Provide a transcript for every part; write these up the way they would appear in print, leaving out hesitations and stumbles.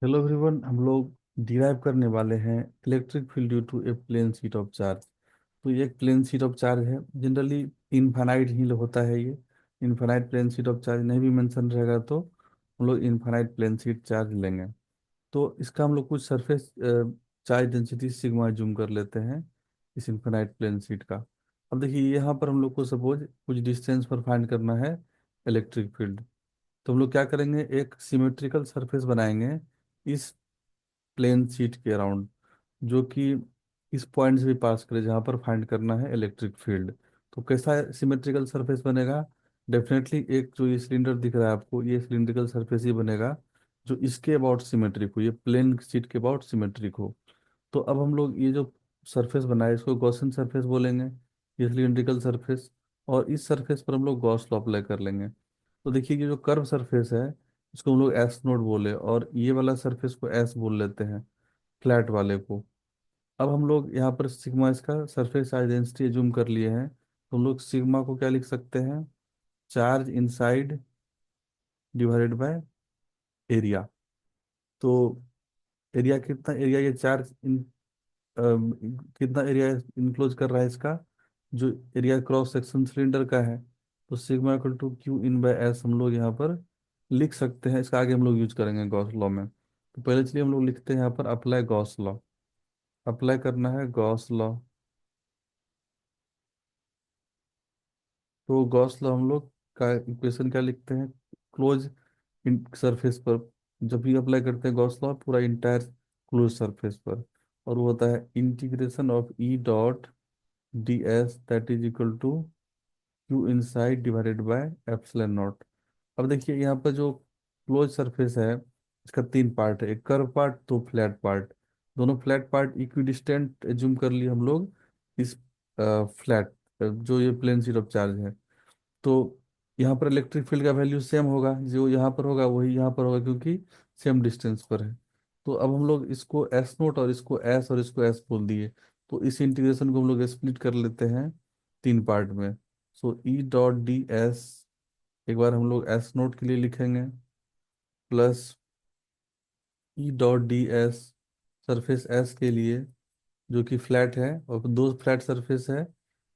Hello everyone, हम लोग derive करने वाले हैं electric field due to a plane sheet of charge. तो ये एक प्लेन शीट ऑफ चार्ज है। जनरली इनफाइनाइट ही होता है ये। Infinite plane sheet of charge नहीं भी मेंशन रहेगा तो हम लोग इनफाइनाइट प्लेन शीट चार्ज लेंगे। तो इसका हम लोग कुछ surface charge density sigma zoom कर लेते हैं इस इनफाइनाइट प्लेन शीट का। अब देखिए यहाँ पर हम लोग को सपोज कुछ डिस्टेंस पर फाइंड करना है इलेक्ट्रिक फील्ड। तो हम लोग क्या करेंगे, एक सिमेट्रिकल सरफेस बनाएंगे इस प्लेन शीट के अराउंड, जो कि इस पॉइंट से भी पास करे जहां पर फाइंड करना है इलेक्ट्रिक फील्ड। तो कैसा सिमेट्रिकल सरफेस बनेगा? डेफिनेटली एक जो ये सिलेंडर दिख रहा है आपको, ये सिलिंड्रिकल सरफेस ही बनेगा जो इसके अबाउट सिमेट्रिक हो, ये प्लेन शीट के अबाउट सिमेट्रिक हो। तो अब हम लोग ये जो सरफेस बनाए इसको गॉसियन सरफेस बोलेंगे, ये सिलिंड्रिकल सरफेस। और इस सरफेस पर हम लोग गॉस लॉ अप्लाई कर लेंगे। तो देखिए ये जो कर्व सरफेस है इसको हम लोग एस नोट बोले, और ये वाला सरफेस को एस बोल लेते हैं, फ्लैट वाले को। अब हम लोग यहाँ पर सिग्मा इसका सरफेस आइडेंटिटी जूम कर लिए हैं, तो हम लोग सिग्मा को क्या लिख सकते हैं? Charge inside divided by area. तो एरिया कितना, एरिया ये चार्ज इन कितना एरिया इनक्लोज कर रहा है इसका, जो एरिया क्रॉस सेक्शन सिलेंडर का है। तो sigma equal to q in by s हम लोग यहाँ पर लिख सकते हैं। इसका आगे हम लोग यूज करेंगे गॉस लॉ में। तो पहले चलिए हम लोग लिखते हैं यहाँ पर अप्लाई गॉस लॉ। अप्लाई करना है गॉस लॉ। तो गॉस लॉ हम लोग का इक्वेशन क्या लिखते हैं? क्लोज इन सरफेस पर जब भी अप्लाई करते हैं गॉस लॉ, पूरा इंटायर क्लोज सरफेस पर। और वो होता है integration of E dot d s that is equal to q inside divided by epsilon naught. अब देखिए यहाँ पर जो क्लोज सरफेस है इसका तीन पार्ट है, एक कर्व पार्ट दो फ्लैट पार्ट। दोनों फ्लैट पार्ट इक्विडिस्टेंट एज्यूम कर लिए हम लोग इस फ्लैट जो ये प्लेन शीट ऑफ चार्ज है। तो यहाँ पर इलेक्ट्रिक फील्ड का वैल्यू सेम होगा, जो यहाँ पर होगा वही यहाँ पर होगा, क्योंकि सेम डिस्टेंस पर है। तो अब हम लोग इसको एस नोट और इसको एस और इसको एस बोल दिए। तो इस इंटीग्रेशन को हम लोग स्प्लिट कर लेते हैं तीन पार्ट में। सो ई डॉट डी एस एक बार हम लोग एस नोट के लिए लिखेंगे, प्लस ई dot d S surface S के लिए, जो कि फ्लैट है और दो फ्लैट सरफेस है।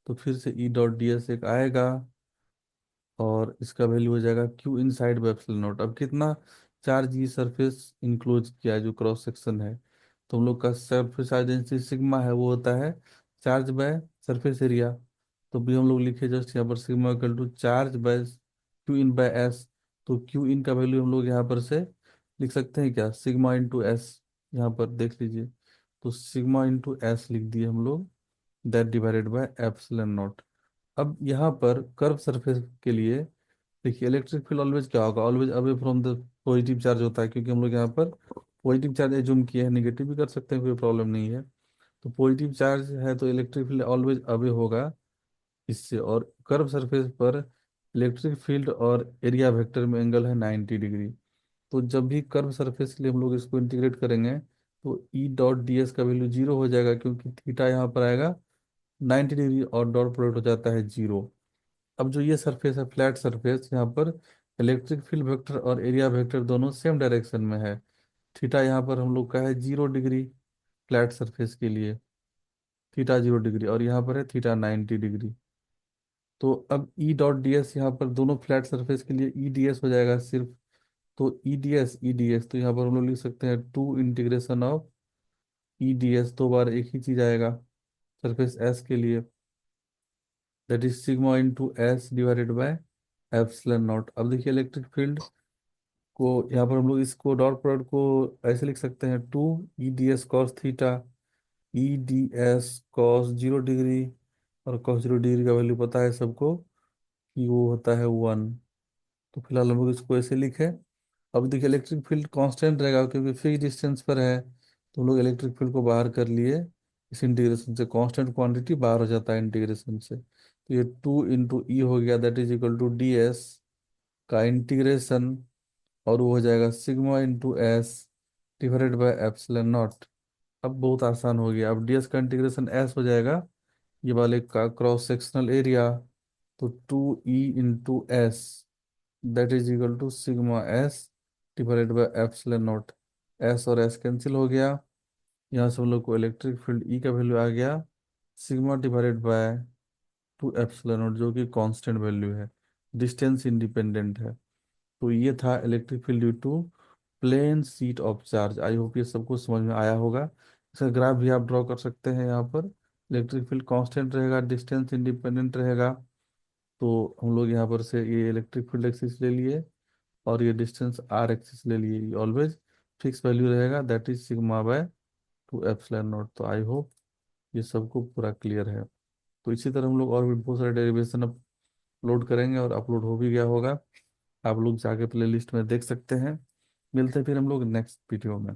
तो फिर से ई डॉट डी एस एक आएगा और इसका वैल्यू हो जाएगा Q in side by epsilon naught. अब कितना चार्ज ये सरफेस इंक्लोज किया है जो क्रॉस सेक्शन है। तो हम लोग का सरफेस आइडेंटिटी सिग्मा है, वो होता है चार्ज बाय सरफेस एरिया। तो भी हम लोग लिखे जस्ट यहाँ पर sigma equal to charge by q in by s. तो क्यू इन का वैल्यू हम लोग यहाँ पर से लिख सकते हैं क्या, सिग्मा इंटू एस। यहाँ पर देख लीजिए, तो सिग्मा इंटू एस लिख दिए हम लोग, that divided by epsilon naught. अब यहाँ पर कर्व सरफेस के लिए देखिए इलेक्ट्रिक फील्ड ऑलवेज क्या होगा, always away from the positive charge होता है, क्योंकि हम लोग यहाँ पर पॉजिटिव चार्ज एज्यूम किए हैं, नेगेटिव भी कर सकते हैं, कोई प्रॉब्लम नहीं है। तो पॉजिटिव चार्ज है तो इलेक्ट्रिक फील्ड ऑलवेज अवे होगा इससे। और कर्व सरफेस पर इलेक्ट्रिक फील्ड और एरिया वेक्टर में एंगल है 90 डिग्री। तो जब भी कर्व सरफेस के लिए हम लोग इसको इंटीग्रेट करेंगे तो ई डॉट डी एस का वैल्यू जीरो हो जाएगा, क्योंकि थीटा यहाँ पर आएगा 90 डिग्री और डॉट प्रोडक्ट हो जाता है जीरो। अब जो ये सरफेस है फ्लैट सरफेस, यहाँ पर इलेक्ट्रिक फील्ड वेक्टर और एरिया वेक्टर दोनों सेम डायरेक्शन में है। थीटा यहाँ पर हम लोग का है 0 डिग्री फ्लैट सरफेस के लिए, थीटा 0 डिग्री, और यहाँ पर है थीटा 90 डिग्री। तो अब ई डॉट डी एस यहाँ पर दोनों फ्लैट सरफेस के लिए ई डी एस हो जाएगा सिर्फ। तो ई डी एस तो यहाँ पर हम लोग लिख सकते हैं two integration of E d s, दो बार एक ही चीज आएगा सरफेस एस के लिए, that is sigma into s divided by epsilon naught. अब देखिए इलेक्ट्रिक फील्ड को यहाँ पर हम लोग इसको डॉट प्रोडक्ट को ऐसे लिख सकते हैं, two E d s cos theta, E d s cos 0 degree. और कॉस 0 डिग्री का वैल्यू पता है सबको कि वो होता है 1। तो फिलहाल हम लोग इसको ऐसे लिखे। अब देखिए इलेक्ट्रिक फील्ड कांस्टेंट रहेगा क्योंकि फिक्स डिस्टेंस पर है, तो हम लोग इलेक्ट्रिक फील्ड को बाहर कर लिए इस इंटीग्रेशन से, कांस्टेंट क्वांटिटी बाहर हो जाता है इंटीग्रेशन से। तो ये टू इंटू ई हो गया, that is equal to d s का इंटीग्रेशन, और वो हो जाएगा sigma into s divided by epsilon naught. अब बहुत आसान हो गया। अब डीएस का इंटीग्रेशन एस हो जाएगा, ये वाले का क्रॉस सेक्शनल एरिया। तो two E into s that is equal to sigma s divided by epsilon naught. S और एस कैंसिल हो गया। यहाँ से हम लोग को इलेक्ट्रिक फील्ड ई का वैल्यू आ गया sigma divided by 2 epsilon naught, जो कि कांस्टेंट वैल्यू है, डिस्टेंस इंडिपेंडेंट है। तो ये था electric field due to plane sheet of charge. I hope ये सबको समझ में आया होगा। इसका ग्राफ भी आप ड्रॉ कर सकते हैं यहाँ पर। इलेक्ट्रिक फील्ड कांस्टेंट रहेगा, डिस्टेंस इंडिपेंडेंट रहेगा। तो हम लोग यहाँ पर से ये इलेक्ट्रिक फील्ड एक्सिस ले लिए और ये डिस्टेंस आर एक्सिस ले लिए। ऑलवेज फिक्स वैल्यू रहेगा, that is sigma bye 2 epsilon not. तो आई होप ये सबको पूरा क्लियर है। तो इसी तरह हम लोग और भी बहुत सारे डेरिवेशन अपलोड करेंगे, और अपलोड हो भी गया होगा। आप लोग जाके प्लेलिस्ट में देख सकते हैं। मिलते हैं फिर हम लोग नेक्स्ट वीडियो में।